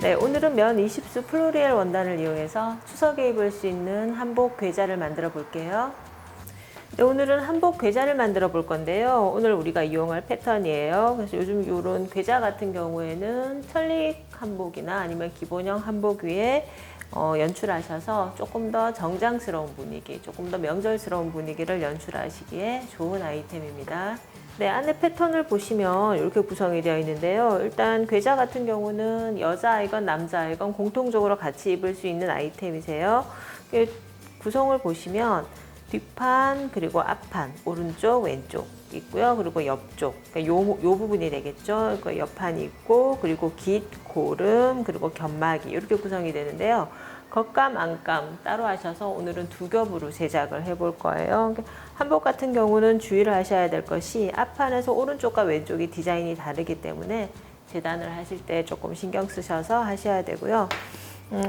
네, 오늘은 면 20수 플로리엘 원단을 이용해서 추석에 입을 수 있는 한복 괴자를 만들어 볼게요. 네, 오늘은 한복 괴자를 만들어 볼 건데요. 오늘 우리가 이용할 패턴이에요. 그래서 요즘 이런 괴자 같은 경우에는 천릭 한복이나 아니면 기본형 한복 위에 연출하셔서 조금 더 정장스러운 분위기, 조금 더 명절스러운 분위기를 연출하시기에 좋은 아이템입니다. 네, 안에 패턴을 보시면 이렇게 구성이 되어 있는데요. 일단 괴자 같은 경우는 여자아이건 남자아이건 공통적으로 같이 입을 수 있는 아이템이세요. 구성을 보시면 뒷판 그리고 앞판, 오른쪽 왼쪽 있고요. 그리고 옆쪽, 그러니까 요 부분이 되겠죠. 그러니까 옆판이 있고, 그리고 깃, 고름, 그리고 견막이 이렇게 구성이 되는데요. 겉감, 안감 따로 하셔서 오늘은 두 겹으로 제작을 해볼 거예요. 한복 같은 경우는 주의를 하셔야 될 것이 앞판에서 오른쪽과 왼쪽이 디자인이 다르기 때문에 재단을 하실 때 조금 신경 쓰셔서 하셔야 되고요.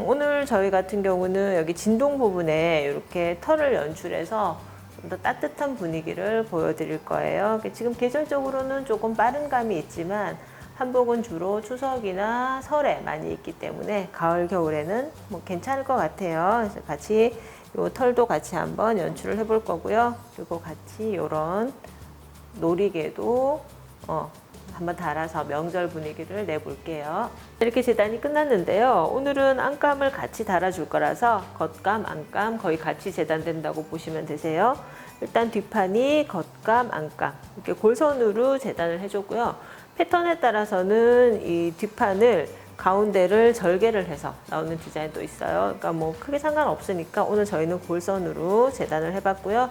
오늘 저희 같은 경우는 여기 진동 부분에 이렇게 털을 연출해서 좀 더 따뜻한 분위기를 보여드릴 거예요. 지금 계절적으로는 조금 빠른 감이 있지만 한복은 주로 추석이나 설에 많이 입기 때문에 가을, 겨울에는 뭐 괜찮을 것 같아요. 그래서 같이 요 털도 같이 한번 연출을 해볼 거고요. 그리고 같이 이런 놀이개도 한번 달아서 명절 분위기를 내볼게요. 이렇게 재단이 끝났는데요. 오늘은 안감을 같이 달아줄 거라서 겉감, 안감 거의 같이 재단된다고 보시면 되세요. 일단 뒷판이 겉감, 안감 이렇게 골선으로 재단을 해줬고요. 패턴에 따라서는 이 뒷판을 가운데를 절개를 해서 나오는 디자인도 있어요. 그러니까 뭐 크게 상관없으니까 오늘 저희는 골선으로 재단을 해봤고요.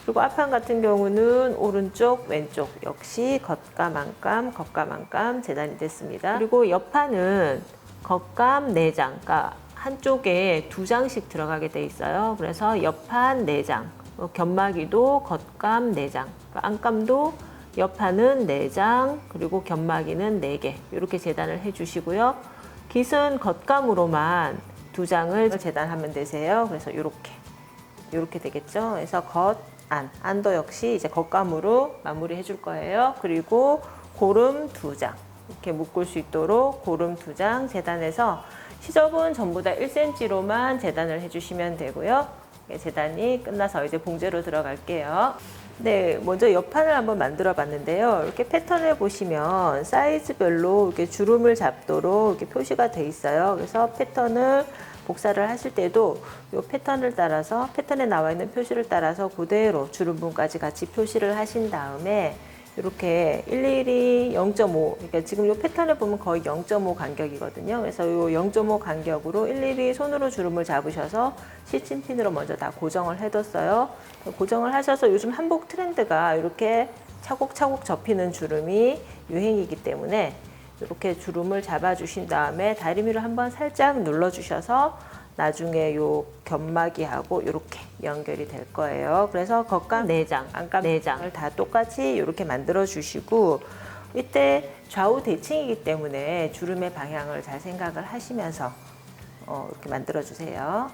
그리고 앞판 같은 경우는 오른쪽, 왼쪽 역시 겉감, 안감, 겉감, 안감 재단이 됐습니다. 그리고 옆판은 겉감 4장, 그러니까 한쪽에 2장씩 들어가게 돼 있어요. 그래서 옆판 4장, 견마기도 겉감 4장, 그러니까 안감도 옆판은 4장, 그리고 견마기는 4개 이렇게 재단을 해주시고요. 깃은 겉감으로만 2장을 재단하면 되세요. 그래서 이렇게 되겠죠. 그래서 안도 역시 이제 겉감으로 마무리 해줄 거예요. 그리고 고름 2장 이렇게 묶을 수 있도록 고름 2장 재단해서 시접은 전부 다 1cm로만 재단을 해주시면 되고요. 재단이 끝나서 이제 봉제로 들어갈게요. 네, 먼저 옆판을 한번 만들어 봤는데요. 이렇게 패턴을 보시면 사이즈별로 이렇게 주름을 잡도록 이렇게 표시가 돼 있어요. 그래서 패턴을 복사를 하실 때도 이 패턴을 따라서 패턴에 나와 있는 표시를 따라서 그대로 주름분까지 같이 표시를 하신 다음에 이렇게 일일이 0.5 그러니까 지금 이 패턴을 보면 거의 0.5 간격이거든요. 그래서 이 0.5 간격으로 일일이 손으로 주름을 잡으셔서 시침핀으로 먼저 다 고정을 해뒀어요. 고정을 하셔서 요즘 한복 트렌드가 이렇게 차곡차곡 접히는 주름이 유행이기 때문에 이렇게 주름을 잡아 주신 다음에 다리미를 한번 살짝 눌러 주셔서 나중에 요 견마기하고 이렇게 연결이 될 거예요. 그래서 겉감 4장, 안감 4장을 다 똑같이 이렇게 만들어 주시고 이때 좌우 대칭이기 때문에 주름의 방향을 잘 생각을 하시면서 이렇게 만들어 주세요.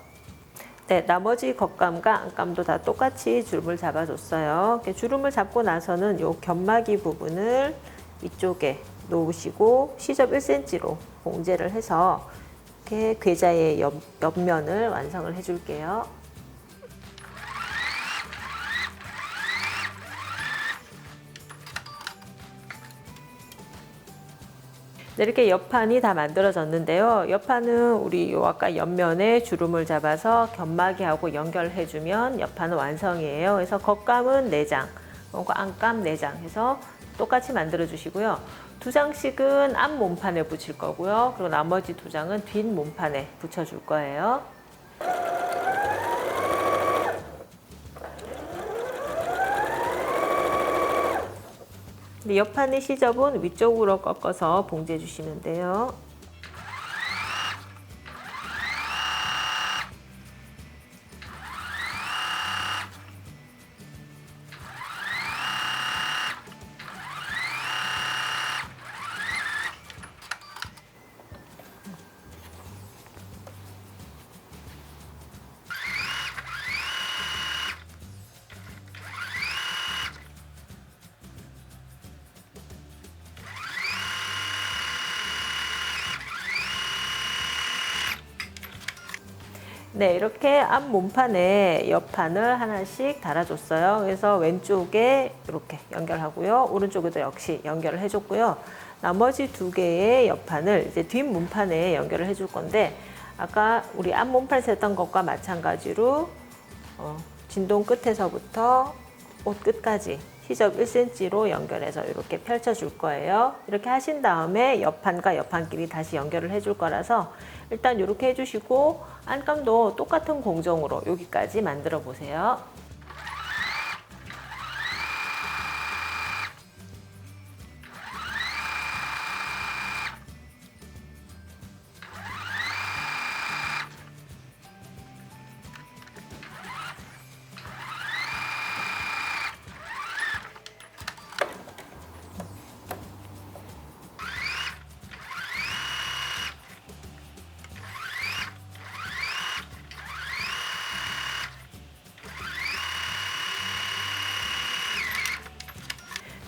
네, 나머지 겉감과 안감도 다 똑같이 주름을 잡아줬어요. 이렇게 주름을 잡고 나서는 요 견마기 부분을 이쪽에 놓으시고 시접 1cm로 봉제를 해서 이렇게 괴자의 옆면을 완성을 해줄게요. 네, 이렇게 옆판이 다 만들어졌는데요. 옆판은 우리 아까 옆면에 주름을 잡아서 견마기하고 연결해주면 옆판은 완성이에요. 그래서 겉감은 4장, 안감 4장 해서 똑같이 만들어 주시고요. 2장씩은 앞 몸판에 붙일 거고요. 그리고 나머지 2장은 뒷 몸판에 붙여줄 거예요. 옆판의 시접은 위쪽으로 꺾어서 봉제해 주시면 돼요. 네, 이렇게 앞 몸판에 옆판을 하나씩 달아줬어요. 그래서 왼쪽에 이렇게 연결하고요. 오른쪽에도 역시 연결을 해줬고요. 나머지 두 개의 옆판을 이제 뒷 몸판에 연결을 해줄 건데, 아까 우리 앞 몸판에서 했던 것과 마찬가지로 진동 끝에서부터 옷 끝까지 시접 1cm로 연결해서 이렇게 펼쳐줄 거예요. 이렇게 하신 다음에 옆판과 옆판끼리 다시 연결을 해줄 거라서 일단 이렇게 해주시고 안감도 똑같은 공정으로 여기까지 만들어 보세요.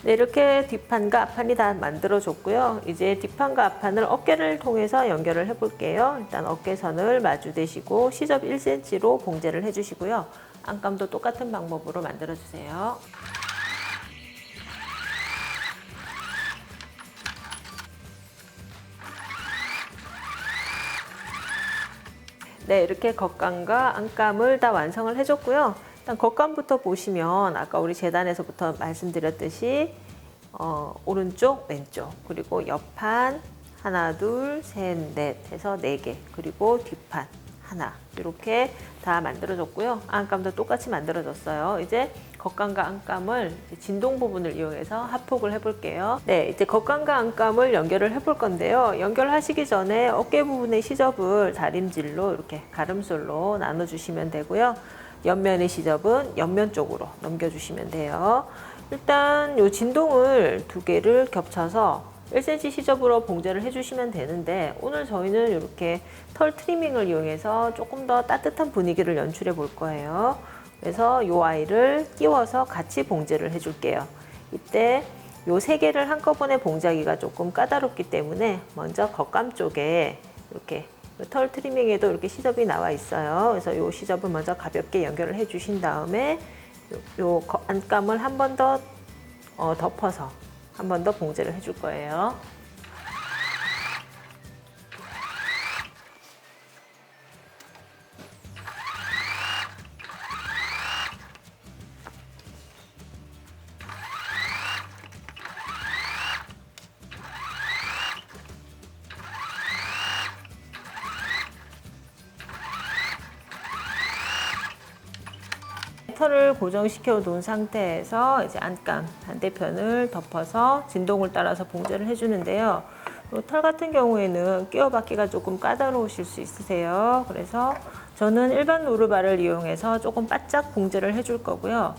네, 이렇게 뒷판과 앞판이 다 만들어졌고요. 이제 뒷판과 앞판을 어깨를 통해서 연결을 해 볼게요. 일단 어깨선을 마주 대시고 시접 1cm로 봉제를 해주시고요. 안감도 똑같은 방법으로 만들어 주세요. 네, 이렇게 겉감과 안감을 다 완성을 해줬고요. 일단 겉감부터 보시면 아까 우리 재단에서부터 말씀드렸듯이 오른쪽, 왼쪽, 그리고 옆판 하나, 둘, 셋, 넷 해서 4개, 그리고 뒷판 하나, 이렇게 다 만들어졌고요. 안감도 똑같이 만들어졌어요. 이제 겉감과 안감을 진동 부분을 이용해서 합폭을 해볼게요. 네, 이제 겉감과 안감을 연결을 해볼 건데요. 연결하시기 전에 어깨 부분의 시접을 다림질로 이렇게 가름솔로 나눠주시면 되고요. 옆면의 시접은 옆면 쪽으로 넘겨주시면 돼요. 일단 이 진동을 두 개를 겹쳐서 1cm 시접으로 봉제를 해주시면 되는데, 오늘 저희는 이렇게 털 트리밍을 이용해서 조금 더 따뜻한 분위기를 연출해 볼 거예요. 그래서 이 아이를 끼워서 같이 봉제를 해줄게요. 이때 이 3개를 한꺼번에 봉제하기가 조금 까다롭기 때문에 먼저 겉감 쪽에 이렇게 털 트리밍에도 이렇게 시접이 나와 있어요. 그래서 이 시접을 먼저 가볍게 연결을 해 주신 다음에 요 안감을 한 번 더 덮어서 한 번 더 봉제를 해줄 거예요. 털을 고정시켜 놓은 상태에서 이제 안감 반대편을 덮어서 진동을 따라서 봉제를 해주는데요. 털 같은 경우에는 끼워받기가 조금 까다로우실 수 있으세요. 그래서 저는 일반 노루발을 이용해서 조금 바짝 봉제를 해줄 거고요.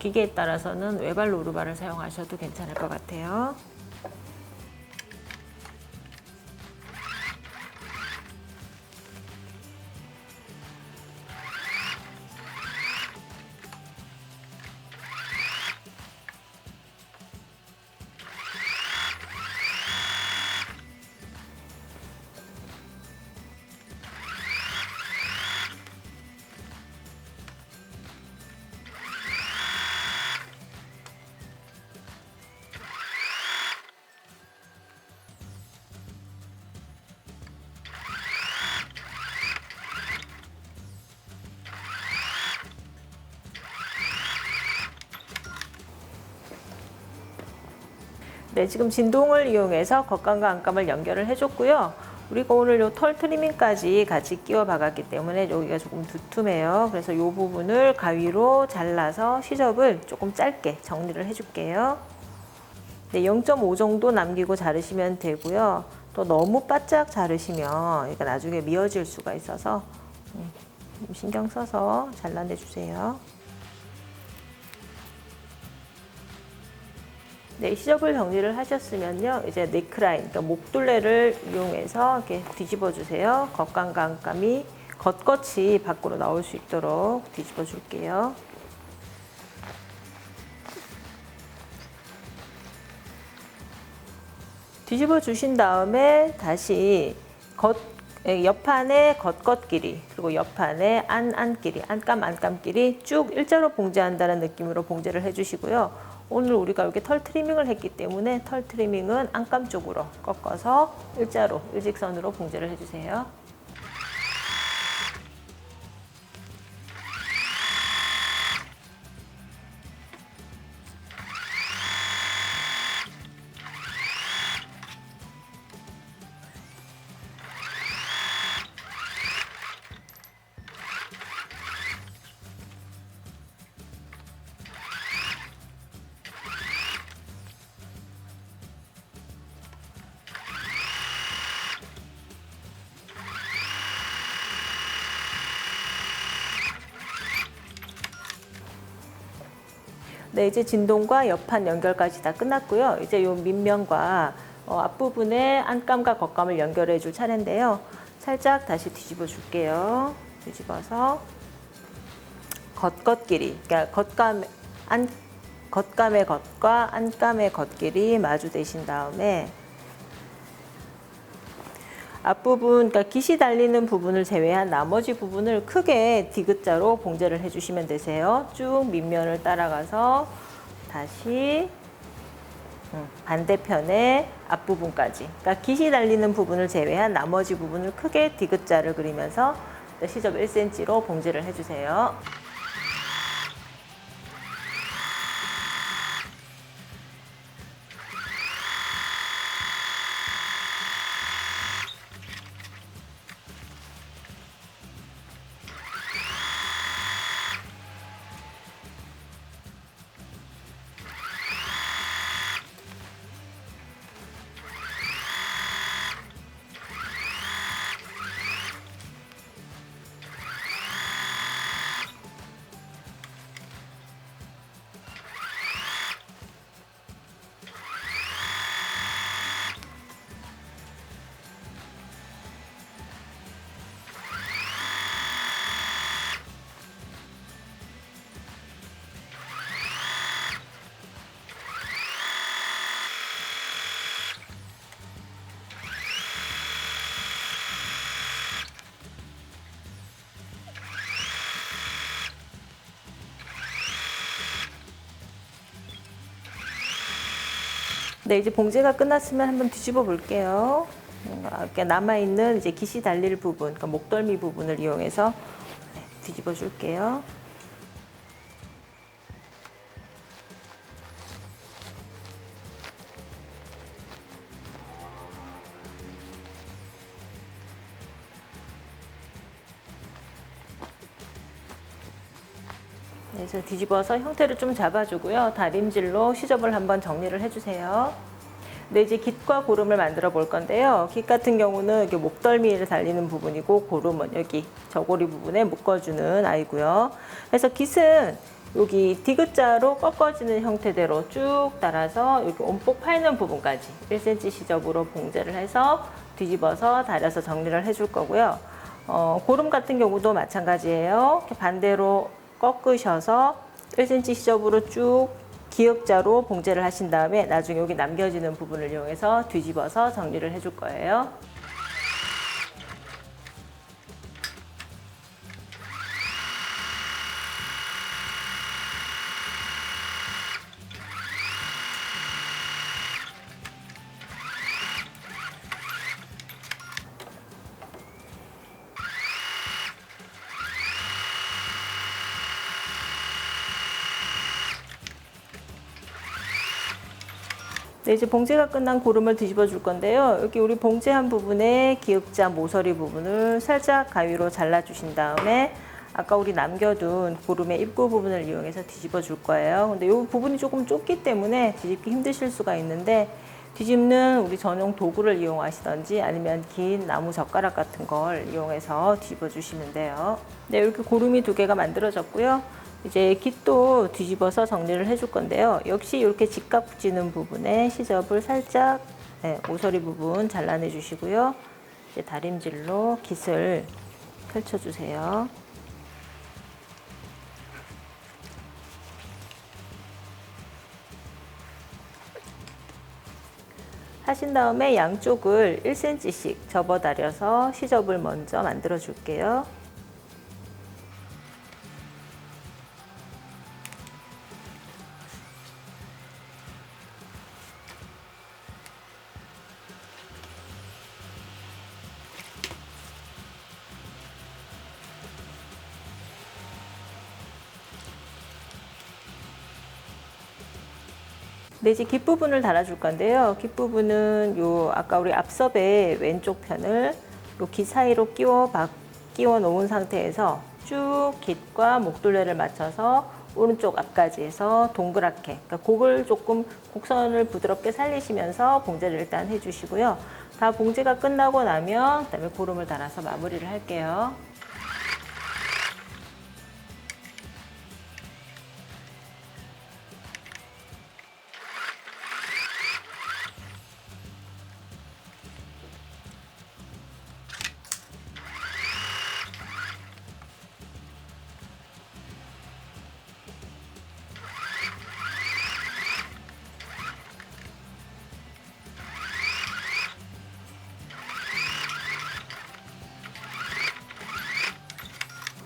기계에 따라서는 외발 노루발을 사용하셔도 괜찮을 것 같아요. 네, 지금 진동을 이용해서 겉감과 안감을 연결을 해줬고요. 우리가 오늘 요 털 트리밍까지 같이 끼워 박았기 때문에 여기가 조금 두툼해요. 그래서 이 부분을 가위로 잘라서 시접을 조금 짧게 정리를 해줄게요. 네, 0.5 정도 남기고 자르시면 되고요. 또 너무 바짝 자르시면 이거 나중에 미어질 수가 있어서 신경 써서 잘라내 주세요. 네, 시접을 정리를 하셨으면요. 이제 네크라인, 그러니까 목둘레를 이용해서 이렇게 뒤집어 주세요. 겉감과 안감이 겉겉이 밖으로 나올 수 있도록 뒤집어 줄게요. 뒤집어 주신 다음에 다시 옆판의 겉 길이 그리고 옆판의 안 길이 안감 길이 쭉 일자로 봉제한다는 느낌으로 봉제를 해주시고요. 오늘 우리가 이렇게 털 트리밍을 했기 때문에 털 트리밍은 안감 쪽으로 꺾어서 일자로 일직선으로 봉제를 해주세요. 네, 이제 진동과 옆판 연결까지 다 끝났고요. 이제 요 밑면과 앞부분에 안감과 겉감을 연결해 줄 차례인데요. 살짝 다시 뒤집어 줄게요. 뒤집어서 겉 길이, 그러니까 겉감의 겉과 안감의 겉 길이 마주대신 다음에 앞부분, 그러니까 깃이 달리는 부분을 제외한 나머지 부분을 크게 디귿자로 봉제를 해주시면 되세요. 쭉 밑면을 따라가서 다시 반대편의 앞부분까지, 그러니까 깃이 달리는 부분을 제외한 나머지 부분을 크게 디귿자를 그리면서 시접 1cm로 봉제를 해주세요. 네, 이제 봉제가 끝났으면 한번 뒤집어 볼게요. 이렇게 남아있는 이제 깃이 달릴 부분, 그러니까 목덜미 부분을 이용해서 뒤집어 줄게요. 그래서 뒤집어서 형태를 좀 잡아주고요. 다림질로 시접을 한번 정리를 해주세요. 네, 이제 깃과 고름을 만들어 볼 건데요. 깃 같은 경우는 이렇게 목덜미를 달리는 부분이고, 고름은 여기 저고리 부분에 묶어주는 아이고요. 그래서 깃은 여기 디귿자로 꺾어지는 형태대로 쭉 따라서 여기 온복 파이는 부분까지 1cm 시접으로 봉제를 해서 뒤집어서 다려서 정리를 해줄 거고요. 고름 같은 경우도 마찬가지예요. 이렇게 반대로 꺾으셔서 1cm 시접으로 쭉 기역자로 봉제를 하신 다음에 나중에 여기 남겨지는 부분을 이용해서 뒤집어서 정리를 해줄 거예요. 네, 이제 봉제가 끝난 고름을 뒤집어 줄 건데요. 여기 우리 봉제한 부분에 기역자 모서리 부분을 살짝 가위로 잘라 주신 다음에 아까 우리 남겨둔 고름의 입구 부분을 이용해서 뒤집어 줄 거예요. 근데 이 부분이 조금 좁기 때문에 뒤집기 힘드실 수가 있는데, 뒤집는 우리 전용 도구를 이용하시던지 아니면 긴 나무 젓가락 같은 걸 이용해서 뒤집어 주시면 돼요. 네, 이렇게 고름이 2개가 만들어졌고요. 이제 깃도 뒤집어서 정리를 해줄 건데요. 역시 이렇게 직각 붙이는 부분에 시접을 살짝 모서리 부분 잘라내 주시고요. 이제 다림질로 깃을 펼쳐주세요. 하신 다음에 양쪽을 1cm씩 접어 다려서 시접을 먼저 만들어 줄게요. 네, 이제 깃부분을 달아줄 건데요. 깃부분은 요 아까 우리 앞섭의 왼쪽 편을 요 깃 사이로 끼워 놓은 상태에서 쭉 깃과 목둘레를 맞춰서 오른쪽 앞까지 해서 동그랗게, 그러니까 곡을 조금 곡선을 부드럽게 살리시면서 봉제를 일단 해주시고요. 다 봉제가 끝나고 나면 그다음에 고름을 달아서 마무리를 할게요.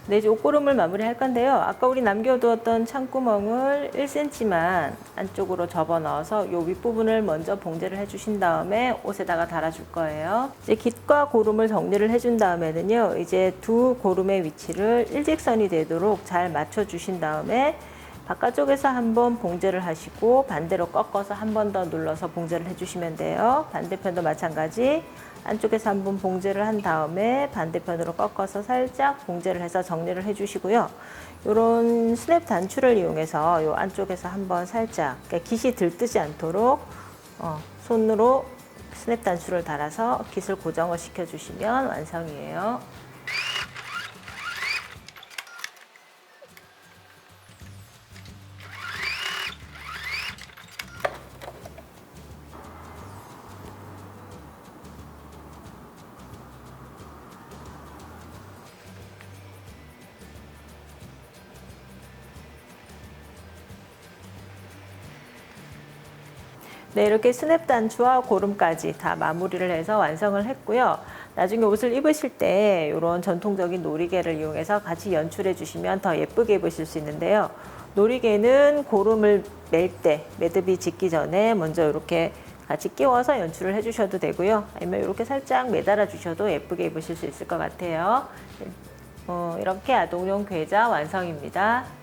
네, 이제 옷고름을 마무리할 건데요. 아까 우리 남겨두었던 창구멍을 1cm만 안쪽으로 접어 넣어서 요 윗부분을 먼저 봉제를 해주신 다음에 옷에다가 달아줄 거예요. 이제 깃과 고름을 정리를 해준 다음에는요, 이제 두 고름의 위치를 일직선이 되도록 잘 맞춰주신 다음에 바깥쪽에서 한번 봉제를 하시고 반대로 꺾어서 한 번 더 눌러서 봉제를 해주시면 돼요. 반대편도 마찬가지. 안쪽에서 한번 봉제를 한 다음에 반대편으로 꺾어서 살짝 봉제를 해서 정리를 해주시고요. 이런 스냅 단추를 이용해서 이 안쪽에서 한번 살짝 그러니까 깃이 들뜨지 않도록 손으로 스냅 단추를 달아서 깃을 고정을 시켜주시면 완성이에요. 네, 이렇게 스냅 단추와 고름까지 다 마무리를 해서 완성을 했고요. 나중에 옷을 입으실 때 이런 전통적인 놀이개를 이용해서 같이 연출해 주시면 더 예쁘게 입으실 수 있는데요. 놀이개는 고름을 멜 때, 매듭이 짓기 전에 먼저 이렇게 같이 끼워서 연출을 해 주셔도 되고요. 아니면 이렇게 살짝 매달아 주셔도 예쁘게 입으실 수 있을 것 같아요. 이렇게 아동용 괴자 완성입니다.